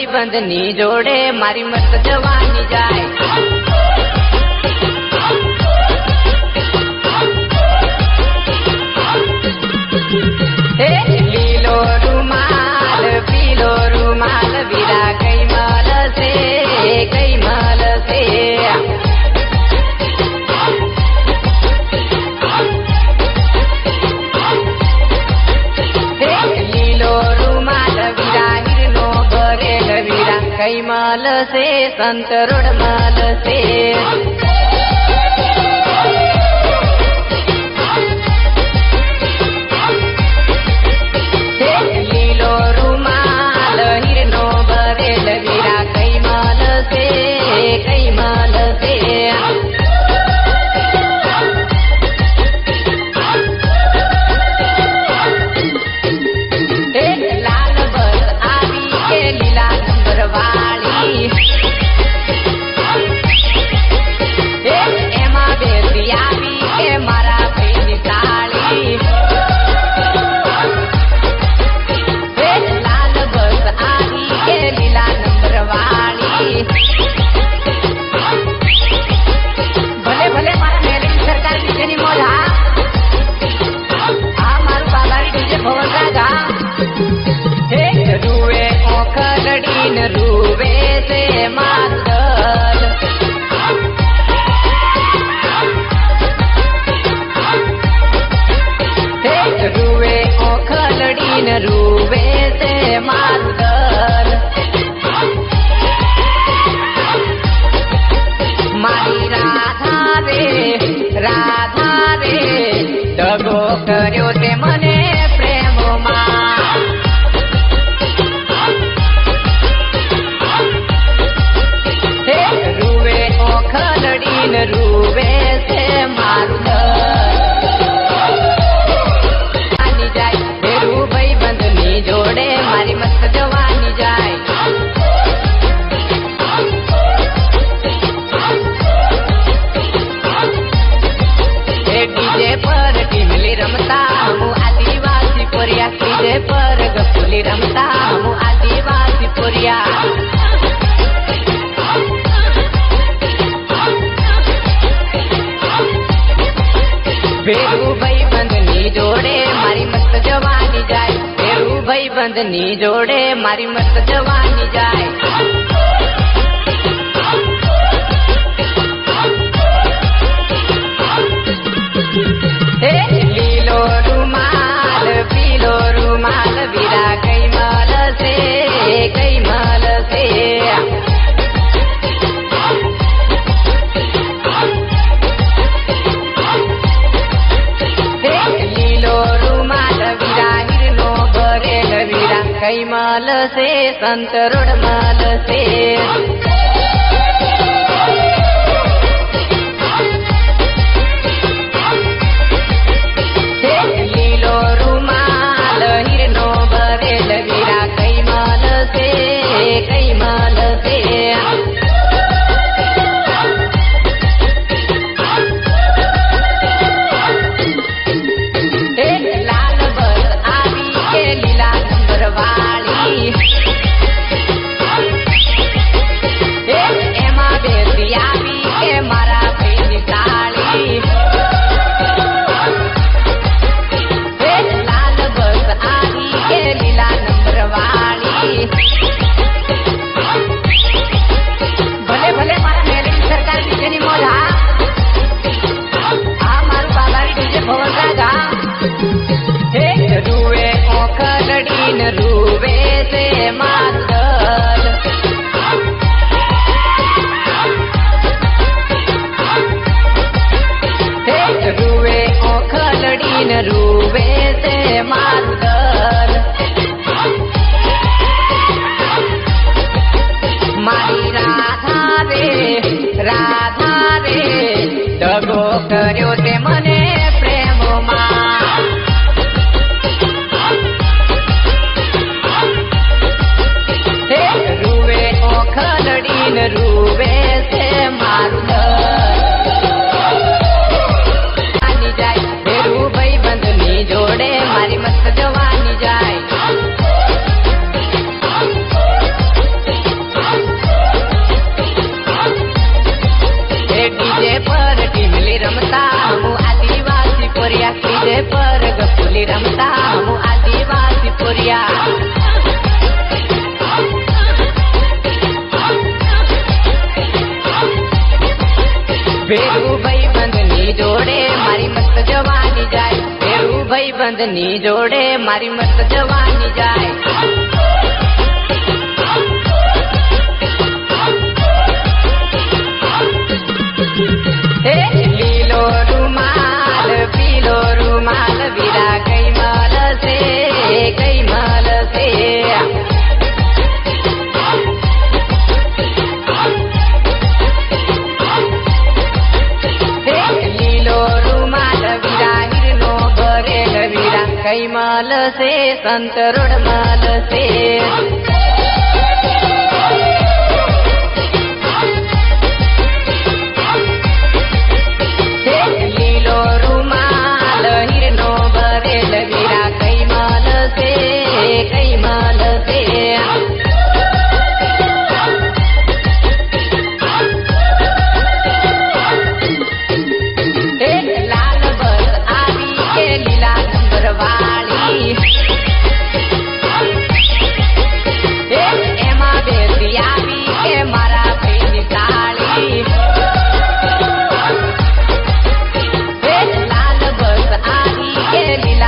ભાઈબંધની જોડે મારી મસ્ત જવાની જાય. લીલો રૂમાલ પીલો રૂમાલ વીરા કઈ મળશે કઈ મળશે. લીલો રૂમાલ વીરા હીરનો ભરેલ વીરા કઈ મળશે સંત રોડ મળશે. રૂવે છે માતલ રૂવે ઓખલડીન રૂવે છે માતલ. મારી રાધા રે દગો કર્યો તે મને પ્રેમમાં. રૂવે છે મારું જવાની જાય. ભેરું ભાઈબંધની જોડે મારી મસ્ત જવાની જાય. ડીજે પર ટીમલી રમતા હું આદિવાસી પોરિયા. ડીજે પર ગપુલી રમતા હું આદિવાસી પોરિયા. ભેરું ભાઈબંધની જોડે મારી મસ્ત જવાની જાય. ભેરું ભાઈબંધની જોડે મારી મસ્ત જવાની જાય. લીલો રૂમાલ પીલો રૂમાલ વીરા કઈ મળશે કઈ મળશે. કઈ મળશે સંત રોડ મળશે. લીલો રૂમાલ હીરનો ભરેલ વીરા કઈ મળશે કઈ મળશે. લાલ બસ આવી કે લીલા વાળી એમાં બેસી આવી કે મારા ભાઈની સાળી. લાલ બસ આવી કે લીલા નંબર વાળી. ભલે ભલે મારા મેલડી સરકાર નીચેની મોઢા. આ મારું બાબારી ડીજે ભવન રાજા. રૂવે ઓખલડીન રૂવે છે માતલ. રૂવે ઓખલડીન રૂવે છે માતલ. મારી રાધા રે દગો કર્યો તે મને પ્રેમમાં. રૂવે ઓખલડીન રૂવે છે મારું જવાની જાય. ભેરું ભાઈબંધની જોડે મારી મસ્ત જવાની જાય. ભાઈબંધની જોડે મારી મસ્ત જવાની જાય. લીલો રૂમાલ પીલો રૂમાલ વીરા કઈ મળશે કઈ મળશે. લીલો રૂમાલ વીરા હીરનો ભરેલ વીરા કઈ મળશે સંત રોડ મળશે.